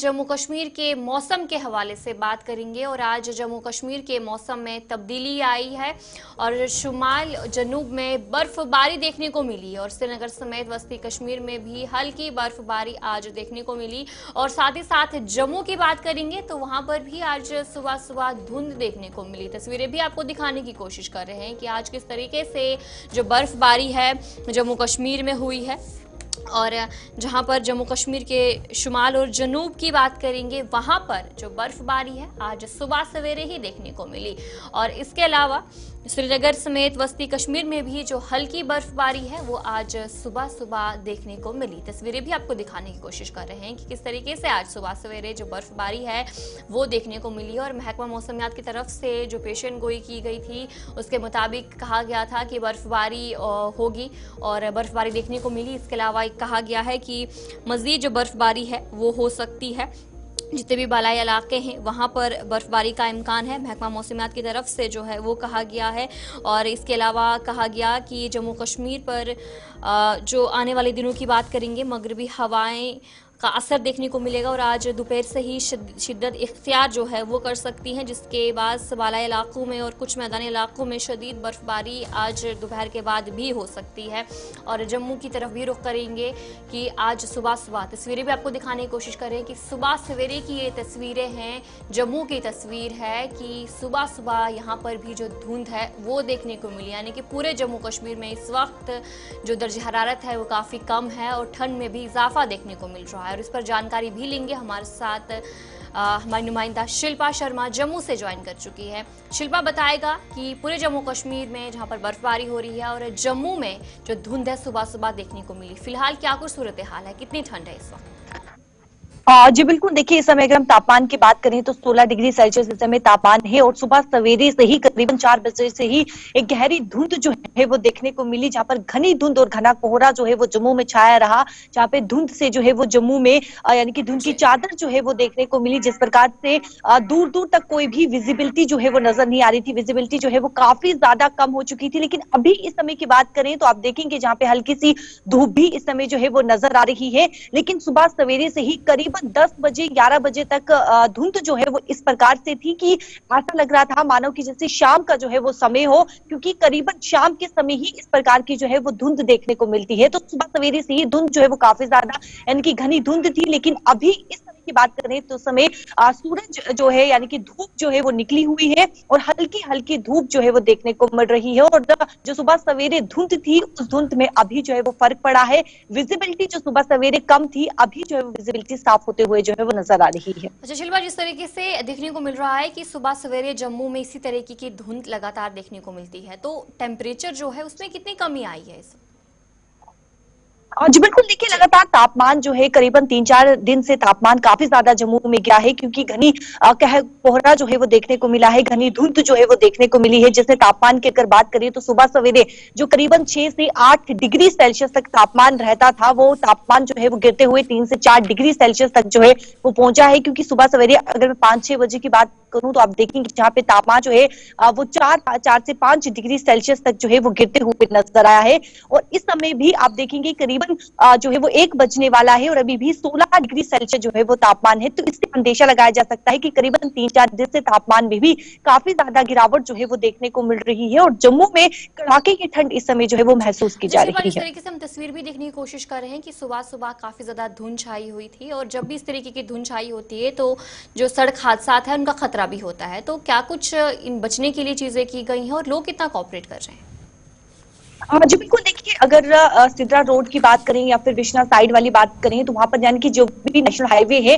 जम्मू कश्मीर के मौसम के हवाले से बात करेंगे और आज जम्मू कश्मीर के मौसम में तब्दीली आई है और शुमाल जनूब में बर्फबारी देखने को मिली और श्रीनगर समेत वस्ती कश्मीर में भी हल्की बर्फबारी आज देखने को मिली। और साथ ही साथ जम्मू की बात करेंगे तो वहां पर भी आज सुबह सुबह धुंध देखने को मिली। तस्वीरें भी आपको दिखाने की कोशिश कर रहे हैं कि आज किस तरीके से जो बर्फबारी है जम्मू कश्मीर में हुई है। और जहां पर जम्मू कश्मीर के शुमाल और जनूब की बात करेंगे वहां पर जो बर्फबारी है आज सुबह सवेरे ही देखने को मिली। और इसके अलावा श्रीनगर समेत वस्ती कश्मीर में भी जो हल्की बर्फबारी है वो आज सुबह सुबह देखने को मिली। तस्वीरें भी आपको दिखाने की कोशिश कर रहे हैं कि किस तरीके से आज सुबह सवेरे जो बर्फबारी है वो देखने को मिली। और महकमा मौसमियात की तरफ से जो पेशन गोई की गई थी उसके मुताबिक कहा गया था कि बर्फबारी होगी और बर्फबारी देखने को मिली। इसके अलावा कहा गया है कि मजीद जो बर्फबारी है वो हो सकती है। जितने भी बालाई इलाके हैं वहां पर बर्फबारी का इम्कान है, महकमा मौसमियात की तरफ से जो है वो कहा गया है। और इसके अलावा कहा गया कि जम्मू कश्मीर पर जो आने वाले दिनों की बात करेंगे मगरबी हवाएं का असर देखने को मिलेगा और आज दोपहर से ही शिद्दत इख्तियार जो है वो कर सकती हैं, जिसके बाद बालाई इलाकों में और कुछ मैदानी इलाकों में शदीद बर्फबारी आज दोपहर के बाद भी हो सकती है। और जम्मू की तरफ भी रुख करेंगे कि आज सुबह सुबह तस्वीरें भी आपको दिखाने की कोशिश करें कि सुबह सवेरे की ये तस्वीरें हैं, जम्मू की तस्वीर है कि सुबह सुबह यहाँ पर भी जो धुंध है वो देखने को मिली। यानी कि पूरे जम्मू कश्मीर में इस वक्त जो दर्ज हरारत है वो काफ़ी कम है और ठंड में भी इजाफा देखने को मिल रहा है। और इस पर जानकारी भी लेंगे। हमारे साथ हमारी नुमाइंदा शिल्पा शर्मा जम्मू से ज्वाइन कर चुकी है। शिल्पा बताएगा कि पूरे जम्मू कश्मीर में जहां पर बर्फबारी हो रही है और जम्मू में जो धुंध है सुबह सुबह देखने को मिली, फिलहाल क्या कुछ सूरत हाल है, कितनी ठंड है इस वक्त? जी बिल्कुल, देखिए इस समय अगर हम तापमान की बात करें तो 16 डिग्री सेल्सियस इस समय तापमान है और सुबह सवेरे से ही करीबन 4 बजे से ही एक गहरी धुंध जो है वो देखने को मिली, जहां पर घनी धुंध और घना कोहरा जो है वो जम्मू में छाया रहा, जहां पे धुंध से जो है वो जम्मू में यानी कि धुंध की चादर जो है वो देखने को मिली। जिस प्रकार से दूर दूर तक कोई भी विजिबिलिटी जो है वो नजर नहीं आ रही थी, विजिबिलिटी जो है वो काफी ज्यादा कम हो चुकी थी। लेकिन अभी इस समय की बात करें तो आप देखेंगे जहां पे हल्की सी धूप भी इस समय जो है वो नजर आ रही है। लेकिन सुबह सवेरे से ही करीबन 10 बजे 11 बजे तक धुंध जो है वो इस प्रकार से थी कि ऐसा लग रहा था मानो कि जैसे शाम का जो है वो समय हो, क्योंकि करीबन शाम के समय ही इस प्रकार की जो है वो धुंध देखने को मिलती है। तो सुबह सवेरे से ही धुंध जो है वो काफी ज्यादा यानी कि घनी धुंध थी। लेकिन अभी इस समय की बात करें तो समय सूरज जो है यानी कि धूप जो है वो निकली हुई है और हल्की हल्की धूप जो है वो देखने को मिल रही है। और जो सुबह सवेरे धुंध थी उस धुंध में अभी जो है वो फर्क पड़ा है। विजिबिलिटी जो सुबह सवेरे कम थी अभी जो है विजिबिलिटी साफ होते हुए जो है वो नजर आ रही है। अच्छा शिल्पा, जिस तरीके से देखने को मिल रहा है कि सुबह सवेरे जम्मू में इसी तरीके की धुंध लगातार देखने को मिलती है, तो टेम्परेचर जो है उसमें कितनी कमी आई है इस? जी बिल्कुल, देखिए लगातार तापमान जो है करीबन 3-4 दिन से तापमान काफी ज्यादा जम्मू में गया है, क्योंकि घनी कोहरा जो है वो देखने को मिला है, घनी धुंध जो है वो देखने को मिली है। जैसे तापमान की अगर बात करें तो सुबह सवेरे जो करीबन 6 से 8 डिग्री सेल्सियस तक तापमान रहता था, वो तापमान जो है वो गिरते हुए 3 से 4 डिग्री सेल्सियस तक जो है वो पहुंचा है। क्योंकि सुबह सवेरे अगर मैं 5-6 बजे की बात करूं तो आप देखेंगे जहाँ पे तापमान जो है वो 4 से 5 डिग्री सेल्सियस तक जो है वो गिरते हुए नजर आया है। और इस समय भी आप देखेंगे करीबन जो है वो 1 बजने वाला है और अभी भी 16 डिग्री सेल्सियस जो है वो तापमान है। तो इससे अंदेशा लगाया जा सकता है कि करीबन 3-4 दिन से तापमान में भी काफी ज्यादा गिरावट जो है वो देखने को मिल रही है और जम्मू में कड़ाके की ठंड इस समय जो है वो महसूस की जा रही है। इस तरीके से हम तस्वीर भी देखने की कोशिश कर रहे हैं कि सुबह सुबह काफी ज्यादा धुंध छाई हुई थी और जब भी इस तरीके की धुंध छाई होती है तो जो सड़क हादसा है उनका खतरा भी होता है। तो क्या कुछ इन बचने के लिए चीजें की गई हैं और लोग कितना कोऑपरेट कर रहे हैं? जी बिल्कुल, देखिए अगर सिद्रा रोड की बात करें या फिर विश्वनाथ साइड वाली बात करें तो वहां पर यानी कि जो भी नेशनल हाईवे है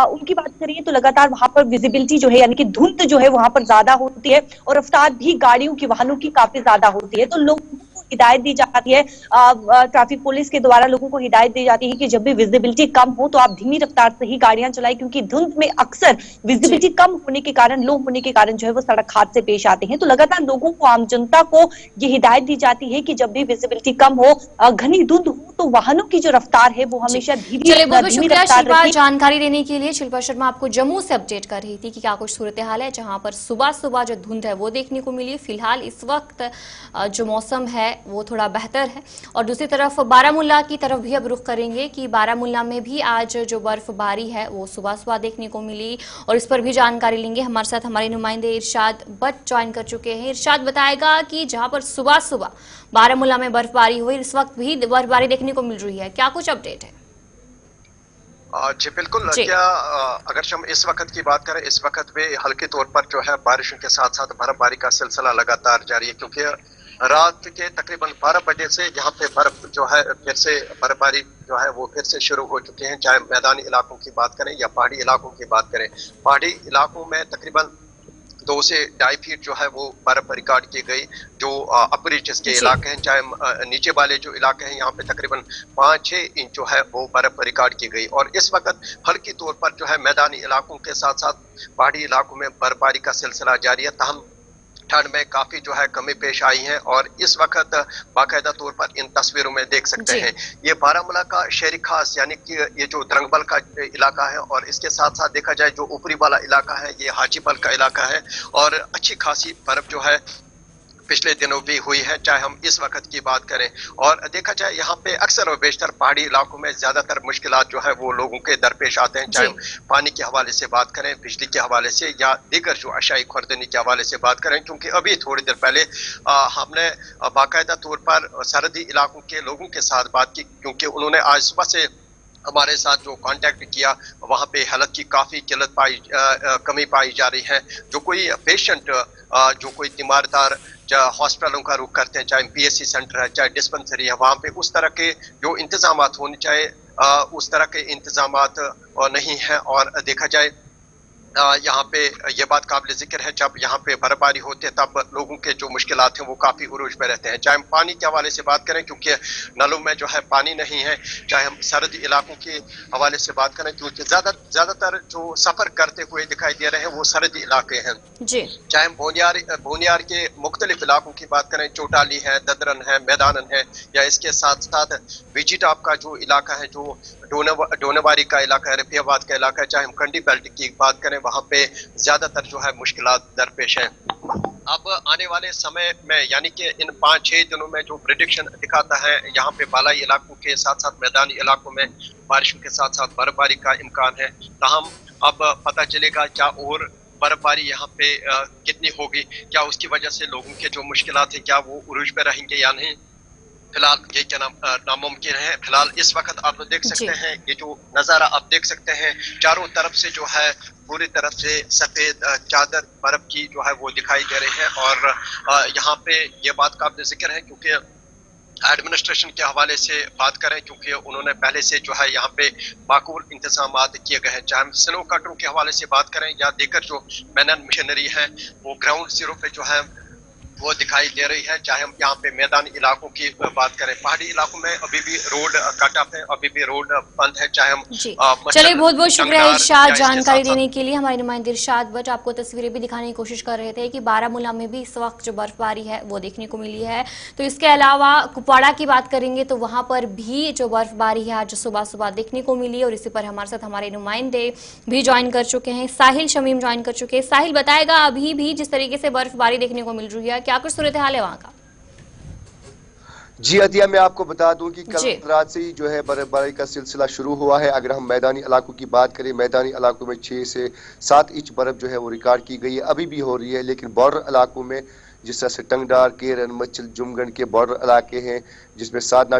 उनकी बात करें तो लगातार वहां पर विजिबिलिटी जो है यानी कि धुंध जो है वहां पर ज्यादा होती है और रफ्तार भी गाड़ियों की वाहनों की काफी ज्यादा होती है। तो लोगों को हिदायत दी जाती है, ट्रैफिक पुलिस के द्वारा लोगों को हिदायत दी जाती है कि जब भी विजिबिलिटी कम हो तो आप धीमी रफ्तार से ही गाड़ियां चलाएं, क्योंकि धुंध में अक्सर विजिबिलिटी कम होने के कारण, लो होने के कारण जो है वो सड़क हादसे पेश आते हैं। तो लगातार लोगों को, आम जनता को ये हिदायत दी जाती है कि जब भी विजिबिलिटी कम हो, घनी धुंध हो तो वाहनों की जो रफ्तार है वो हमेशा धीमी रफ्तार रहे। जानकारी देने के लिए शिल्पा शर्मा आपको जम्मू से अपडेट कर रही थी कि क्या कुछ सूरत हाल है, जहां पर सुबह सुबह जो धुंध है वो देखने को मिली। फिलहाल इस वक्त जो मौसम है वो थोड़ा बेहतर है। और दूसरी तरफ बारामूला की तरफ भी अब रुख करेंगे कि बारामूला में भी आज जो बर्फबारी है वो सुबह सुबह देखने को मिली, और इस पर भी जानकारी लेंगे। हमारे साथ हमारे नुमाइंदे इरशाद बट ज्वाइन कर चुके हैं। इरशाद बताएगा कि जहां पर सुबह सुबह बारामूला में बर्फबारी हुई, इस वक्त भी बर्फबारी देखने को मिल रही है, क्या कुछ अपडेट है? जी बिल्कुल। क्या अगर हम इस वक्त की बात करें, इस वक्त भी हल्के तौर पर जो है बारिशों के साथ साथ बर्फबारी का सिलसिला लगातार जारी है, क्योंकि रात के तकरीबन 12 बजे से यहाँ पे बर्फ जो है फिर से बर्फबारी जो है वो फिर से शुरू हो चुके हैं। चाहे मैदानी इलाकों की बात करें या पहाड़ी इलाकों की बात करें, पहाड़ी इलाकों में तकरीबन 2 से 2.5 फीट जो है वो बर्फ रिकॉर्ड की गई। जो अपर रीचेस के इलाके हैं, चाहे नीचे वाले जो इलाके हैं, यहाँ पे तकरीबन 5-6 इंच जो है वो बर्फ रिकॉर्ड की गई। और इस वक्त हल्की तौर पर जो है मैदानी इलाकों के साथ साथ पहाड़ी इलाकों में बर्फबारी का सिलसिला जारी है। ताहम ठंड में काफी जो है कमी पेश आई है, और इस वक्त बाकायदा तौर पर इन तस्वीरों में देख सकते हैं ये बारामूला का शहरी खास यानी कि ये जो द्रंगबल का इलाका है, और इसके साथ साथ देखा जाए जो ऊपरी वाला इलाका है ये हाजीपल का इलाका है, और अच्छी खासी बर्फ जो है पिछले दिनों भी हुई है, चाहे हम इस वक्त की बात करें। और देखा जाए यहाँ पे अक्सर और बेशतर पहाड़ी इलाकों में ज्यादातर मुश्किलात जो है वो लोगों के दरपेश आते हैं, चाहे हम पानी के हवाले से बात करें, बिजली के हवाले से, या दीगर जो अशाई खुर्दनी के हवाले से बात करें। क्योंकि अभी थोड़ी देर पहले हमने बाकायदा तौर पर सरहदी इलाकों के लोगों के साथ बात की, क्योंकि उन्होंने आज सुबह से हमारे साथ जो कांटेक्ट किया, वहाँ पे हालत की काफी कमी पाई जा रही है। जो कोई पेशेंट जो कोई तीमारदार हॉस्पिटलों का रुख करते हैं, चाहे पीएचसी सेंटर है, चाहे डिस्पेंसरी है, वहाँ पे उस तरह के जो इंतजाम होने चाहिए उस तरह के इंतजाम नहीं है। और देखा जाए यहाँ पे ये बात काबिल जिक्र है, जब यहाँ पे बर्फबारी होती है तब लोगों के जो मुश्किलात हैं वो काफी उरूज पे रहते हैं। चाहे हम पानी के हवाले से बात करें, क्योंकि नलों में जो है पानी नहीं है, चाहे हम सरहदी इलाकों के हवाले से बात करें, क्योंकि ज्यादातर जो सफर करते हुए दिखाई दे रहे हैं वो सरहदी इलाके हैं जी। चाहे हम बोनियार के मुख्तलिफ इलाकों की बात करें, चोटाली है, ददरन है, मैदानन है, या इसके साथ साथ विजिटाप का जो इलाका है, जो डोनेवारी का इलाका है, रफियाबाद का इलाका है, चाहे हम कंडी बेल्ट की बात करें, वहाँ पे ज्यादातर जो है मुश्किलात दरपेश हैं। अब आने वाले समय में यानी कि इन 5-6 दिनों में जो प्रेडिक्शन दिखाता है, यहाँ पे बालाई इलाकों के साथ साथ मैदानी इलाकों में बारिशों के साथ साथ बर्फबारी का इम्कान है। ताहम अब पता चलेगा क्या और बर्फबारी यहाँ पे कितनी होगी, क्या उसकी वजह से लोगों के जो मुश्किलात है क्या वो उरूज पे रहेंगे या नहीं, फिलहाल ये क्या नामुमकिन है। फिलहाल इस वक्त आप देख सकते हैं ये जो नज़ारा आप देख सकते हैं, चारों तरफ से जो है पूरी तरफ से सफेद चादर बर्फ की जो है वो दिखाई दे रही है। और यहाँ पे ये बात काबिल जिक्र है, क्योंकि एडमिनिस्ट्रेशन के हवाले से बात करें, क्योंकि उन्होंने पहले से जो है यहाँ पे माकूल इंतजाम किए गए हैं। चाहे हम स्नो कटरों के हवाले से बात करें या दीगर जो मैनन मशीनरी है वो ग्राउंड जीरो पे जो है वो दिखाई दे रही है। चाहे हम यहाँ पे मैदानी इलाकों की बात करें, पहाड़ी इलाकों में अभी भी रोड कट ऑफ है, अभी भी रोड बंद है। चाहे हम चलिए बहुत बहुत शुक्रिया इरशाद जानकारी देने के लिए। हमारे नुमाइंदे इरशाद बट आपको तस्वीरें भी दिखाने की कोशिश कर रहे थे कि बारामूला में भी इस वक्त जो बर्फबारी है वो देखने को मिली है। तो इसके अलावा कुपवाड़ा की बात करेंगे तो वहां पर भी जो बर्फबारी है आज सुबह सुबह देखने को मिली, और इसी पर हमारे साथ हमारे नुमाइंदे भी ज्वाइन कर चुके हैं। साहिल शमीम ज्वाइन कर चुके हैं। साहिल बताएगा अभी भी जिस तरीके से बर्फबारी देखने को मिल रही है क्या कुछ सूरत हाल है वहां का? जी अतिया, मैं आपको बता दूं कि कल रात से ही जो है बर्फबारी का सिलसिला शुरू हुआ है। अगर हम मैदानी इलाकों की बात करें, मैदानी इलाकों में 6 से 7 इंच बर्फ जो है वो रिकॉर्ड की गई है, अभी भी हो रही है। लेकिन बॉर्डर इलाकों में जिस तरह से टंगडार, केरन, मच्छल, जुमगंड के बॉर्डर इलाके हैं, जिसमें साधना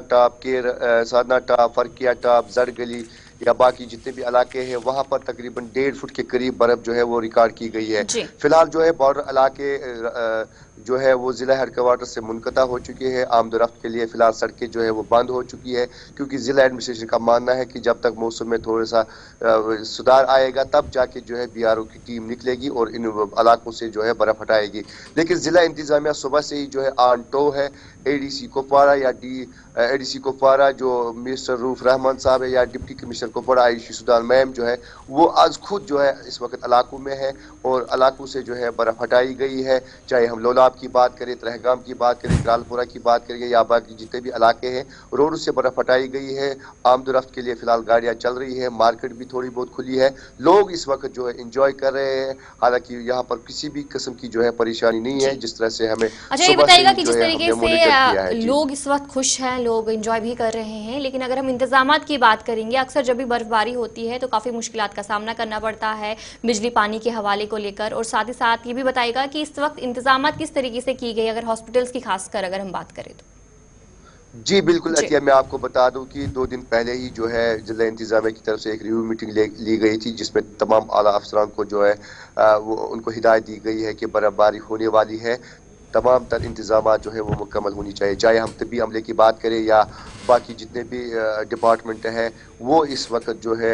टॉप, फरकिया टॉप, जड़ गली या बाकी जितने भी इलाके हैं, वहां पर तकरीबन 1.5 फुट के करीब बर्फ जो है वो रिकॉर्ड की गई है। फिलहाल जो है बॉर्डर इलाके जो है वो जिला हेडक्वार्टर से मुनक़ता हो चुके हैं। आमदोरफ्त के लिए फिलहाल सड़कें जो है वो बंद हो चुकी है, क्योंकि जिला एडमिनिस्ट्रेशन का मानना है कि जब तक मौसम में थोड़ा सा सुधार आएगा तब जाके जो है बीआरओ की टीम निकलेगी और इन इलाकों से जो है बर्फ हटाएगी। लेकिन जिला इंतजामिया सुबह से ही जो है ऑन टो है। एडीसी कुपवाड़ा या एडीसी कुपवाड़ा जो मिनिस्टर रूफ रहमान साहब है, या deputy commissioner Kupwara Ayushi Sudan ma'am जो है वो आज खुद जो है इस वक्त इलाकों में है और इलाकों से जो है बर्फ हटाई गई है। चाहे हम लोला कोलाब की बात करें, तरहगाम की बात करें, करालपुरा की बात करें या बाकी जितने भी इलाके हैं, रोड से बर्फ हटाई गई है। आमदोरफ्त के लिए फिलहाल गाड़ियां चल रही है, मार्केट भी थोड़ी बहुत खुली है, लोग इस वक्त जो है एंजॉय कर रहे हैं। हालांकि यहाँ पर किसी भी किस्म की जो है परेशानी नहीं है, जिस तरह से हमें अच्छा, ये सुबह से बताइएगा ही कि जो जिस है तरीके हमने मॉनिटर किया है। से लोग इस वक्त खुश हैं, लोग एंजॉय भी कर रहे हैं, लेकिन अगर हम इंतजामात की बात करेंगे, अक्सर जब भी बर्फबारी होती है तो काफी मुश्किलात का सामना करना पड़ता है बिजली पानी के हवाले को लेकर, और साथ ही साथ ये भी बताइएगा कि इस वक्त इंतजामात किस तरीके से की गई, अगर हॉस्पिटल्स की खासकर अगर हम बात करें तो। जी बिल्कुल जी अतिया, मैं आपको बता दूं कि 2 दिन पहले ही जो है जिला इंतजामिया की तरफ से एक रिव्यू मीटिंग ली गई थी, जिसमें तमाम आला अफसरान को जो है वो उनको हिदायत दी गई है कि बर्फबारी होने वाली है, तमाम तर इंतजाम जो है वो मुकम्मल होनी चाहिए। चाहे हम तबी अमले की बात करें या बाकी जितने भी डिपार्टमेंट है, वो इस वक्त जो है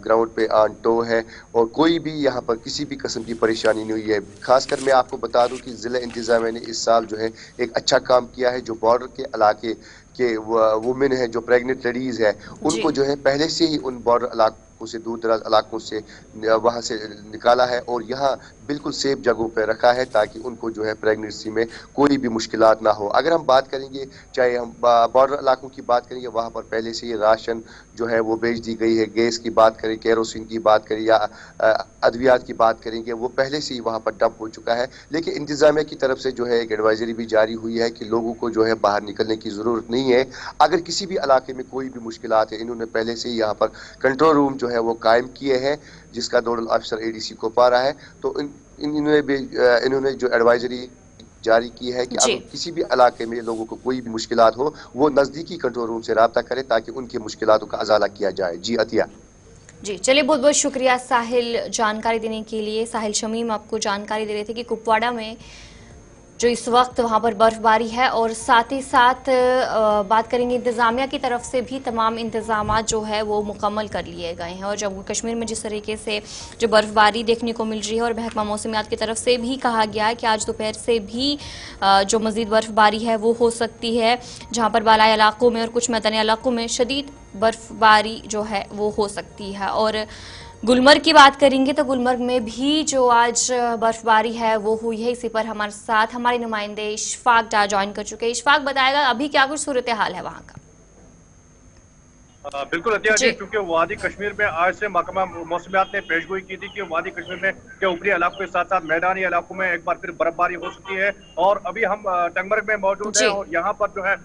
ग्राउंड पे ऑन टो है और कोई भी यहाँ पर किसी भी किस्म की परेशानी नहीं हुई है। खासकर मैं आपको बता दूं कि जिला इंतजामिया ने इस साल जो है एक अच्छा काम किया है। जो बॉर्डर के इलाके के वुमेन है, जो प्रेग्नेंट लेडीज है, उनको जो है पहले से ही उन बॉर्डर इलाकों से, दूर दराज इलाकों से वहां से निकाला है और यहाँ बिल्कुल सेफ जगहों पर रखा है ताकि उनको जो है प्रेगनेंसी में कोई भी मुश्किलात ना हो। अगर हम बात करेंगे, चाहे हम बॉर्डर इलाकों की बात करेंगे, वहाँ पर पहले से ही राशन जो है वो भेज दी गई है। गैस की बात करें, केरोसिन की बात करें या अद्वियात की बात करेंगे, वो पहले से ही वहाँ पर डंप हो चुका है। लेकिन इंतजामिया की तरफ से जो है एक एडवाइजरी भी जारी हुई है कि लोगों को जो है बाहर निकलने की ज़रूरत नहीं है। अगर किसी भी इलाके में कोई भी मुश्किलात है, इन्होंने पहले से ही यहाँ पर कंट्रोल रूम जो है वो कायम किए हैं, जिसका नोडल ऑफिसर एडीसी कोपवारा है। तो इन्होंने जो एडवाइजरी जारी की है कि अगर किसी भी इलाके में लोगों को कोई भी मुश्किलात हो, वो नजदीकी कंट्रोल रूम से राब्ता करें ताकि उनकी मुश्किलातों का अजाला किया जाए। जी अतिया। जी चलिए, बहुत बहुत शुक्रिया साहिल जानकारी देने के लिए। साहिल शमीम आपको जानकारी दे रहे थे कि कुपवाड़ा में जो इस वक्त वहां पर बर्फबारी है, और साथ ही साथ बात करेंगे इंतजामिया की तरफ से भी तमाम इंतजाम जो है वो मुकम्मल कर लिए गए हैं। और जम्मू कश्मीर में जिस तरीके से जो बर्फबारी देखने को मिल रही है, और महकमा मौसमियात की तरफ से भी कहा गया है कि आज दोपहर से भी जो मजीद बर्फबारी है वो हो सकती है, जहां पर बालाई इलाकों में और कुछ मैदानी इलाकों में शदीद बर्फबारी जो है वो हो सकती है। और गुलमर्ग की बात करेंगे तो गुलमर्ग में भी जो आज बर्फबारी है वो हुई है। इसी पर हमारे साथ हमारे नुमाइंदे इशफाक डा ज्वाइन कर चुके हैं। इशफाक, बताएगा अभी क्या कुछ सूरत हाल है वहाँ का? बिल्कुल अतिया जी, क्योंकि वादी कश्मीर में आज से महकमा मौसमियात ने पेशगोई की थी कि वादी कश्मीर में के ऊपरी इलाकों के साथ साथ मैदानी इलाकों में एक बार फिर बर्फबारी हो सकती है। और अभी हम टंगमर्ग में मौजूद हैं और यहाँ पर जो है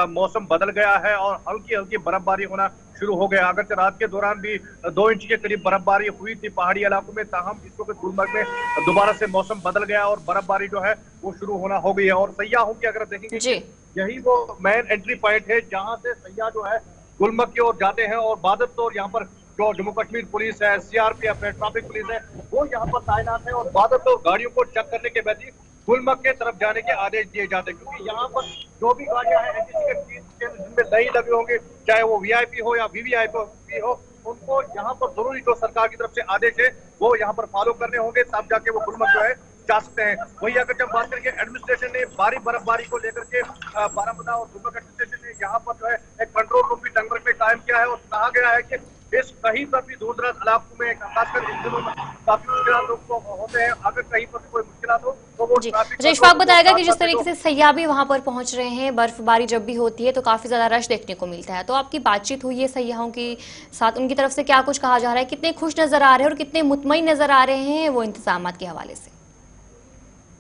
मौसम बदल गया है और हल्की हल्की बर्फबारी होना शुरू हो गया। अगर रात के दौरान भी 2 इंच के करीब बर्फबारी हुई थी पहाड़ी इलाकों में, ताहम इस वक्त गुलमर्ग में दोबारा से मौसम बदल गया और बर्फबारी जो है वो शुरू होना हो गई है। और सयाहों की अगर देखेंगे, यही वो मेन एंट्री पॉइंट है जहाँ से सयाह जो है गुलमर्ग की ओर जाते हैं। और बादल तो यहाँ पर जो जम्मू कश्मीर पुलिस है, सीआरपीएफ है, ट्रैफिक पुलिस है, वो यहाँ पर तैनात है और बादल तो गाड़ियों को चेक करने के बाद ही गुलमर्ग के तरफ जाने के आदेश दिए जाते हैं। क्योंकि यहाँ पर जो भी गाड़ियां हैं एनटीसी के जिनमें नहीं लगे होंगे, चाहे वो वीआईपी हो या वीवीआईपी हो, उनको यहाँ पर जरूरी जो सरकार की तरफ से आदेश है वो यहाँ पर फॉलो करने होंगे, तब जाके वो गुलमर्ग जो है जा सकते हैं। वही अगर जब बात करेंगे एडमिनिस्ट्रेशन ने भारी बर्फबारी को लेकर के बारामूला और गुलमर्ग एडमिनिस्ट्रेशन ने यहाँ पर जो है एक कंट्रोल रूम भी टंगमर्ग में कायम किया है और कहा गया है कि इस कहीं पर भी दूर दराज इलाकों में खासकर इन दिनों में काफी मुश्किलात लोग को होते हैं। अगर कहीं पर भी कोई मुश्किलात हो तो वो इशफाक बताएगा कि जिस तरीके से सयाह भी वहां पर पहुंच रहे हैं, बर्फबारी जब भी होती है तो काफी ज्यादा रश देखने को मिलता है। तो आपकी बातचीत हुई है सयाहों के साथ, उनकी तरफ से क्या कुछ कहा जा रहा है, कितने खुश नजर आ रहे हैं और कितने मुतमईन नजर आ रहे हैं वो इंतजाम के हवाले से?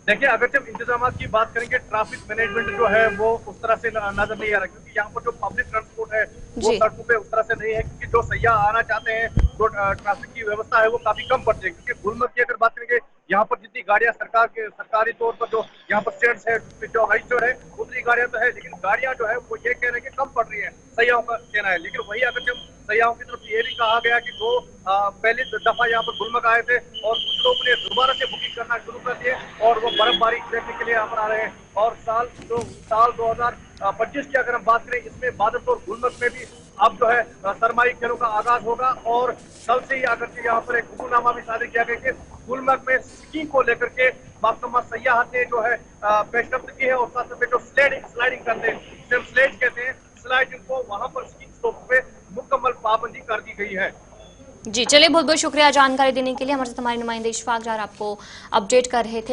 देखिए, अगर जब इंतजाम की बात करेंगे, ट्रैफिक मैनेजमेंट जो है वो उस तरह से नजर नहीं आ रहा, क्योंकि यहाँ पर जो पब्लिक ट्रांसपोर्ट है वो सड़कों पे उस तरह से नहीं है। क्योंकि जो सयाह आना चाहते हैं, जो ट्रैफिक की व्यवस्था है वो काफी कम पड़ती है। क्योंकि गुलमर्ग की अगर बात करेंगे, यहाँ पर जितनी गाड़ियां सरकारी तौर पर जो यहाँ पर स्टैंड है, जो रजिस्टर है, उतनी गाड़ियां तो है, लेकिन गाड़ियां जो है वो ये कह रहे हैं कि कम पड़ रही है, सयाहों का कहना है। लेकिन वही अगर जब सयाहों की तरफ ये भी कहा गया कि जो पहली दफा यहाँ पर गुलमर्ग आए थे और कुछ लोगों ने दोबारा से बुकिंग करना शुरू कर दिए और वो बर्फबारी देखने के लिए यहाँ पर आ रहे हैं। और साल 2025 की अगर हम बात करें, इसमें बादल और गुलमर्ग में भी अब जो है सरमाई खेलों का आगाज होगा। और कल से ही आकर के यहाँ पर एक हुक्मनामा भी सादर किया गया कि गुलमर्ग में स्कीइंग को लेकर के महकमा सयाहत ने जो है पेशरफ्त की है और साथ में जो स्लाइडिंग करते हैं, स्लेज कहते हैं, स्लाइडिंग को वहां पर स्कीइंग स्लोप पे मुकम्मल पाबंदी कर दी गई है। जी चलिए, बहुत बहुत शुक्रिया जानकारी देने के लिए। हमारे साथ हमारे नुमाइंदे इशफाक डार आपको अपडेट कर रहे थे।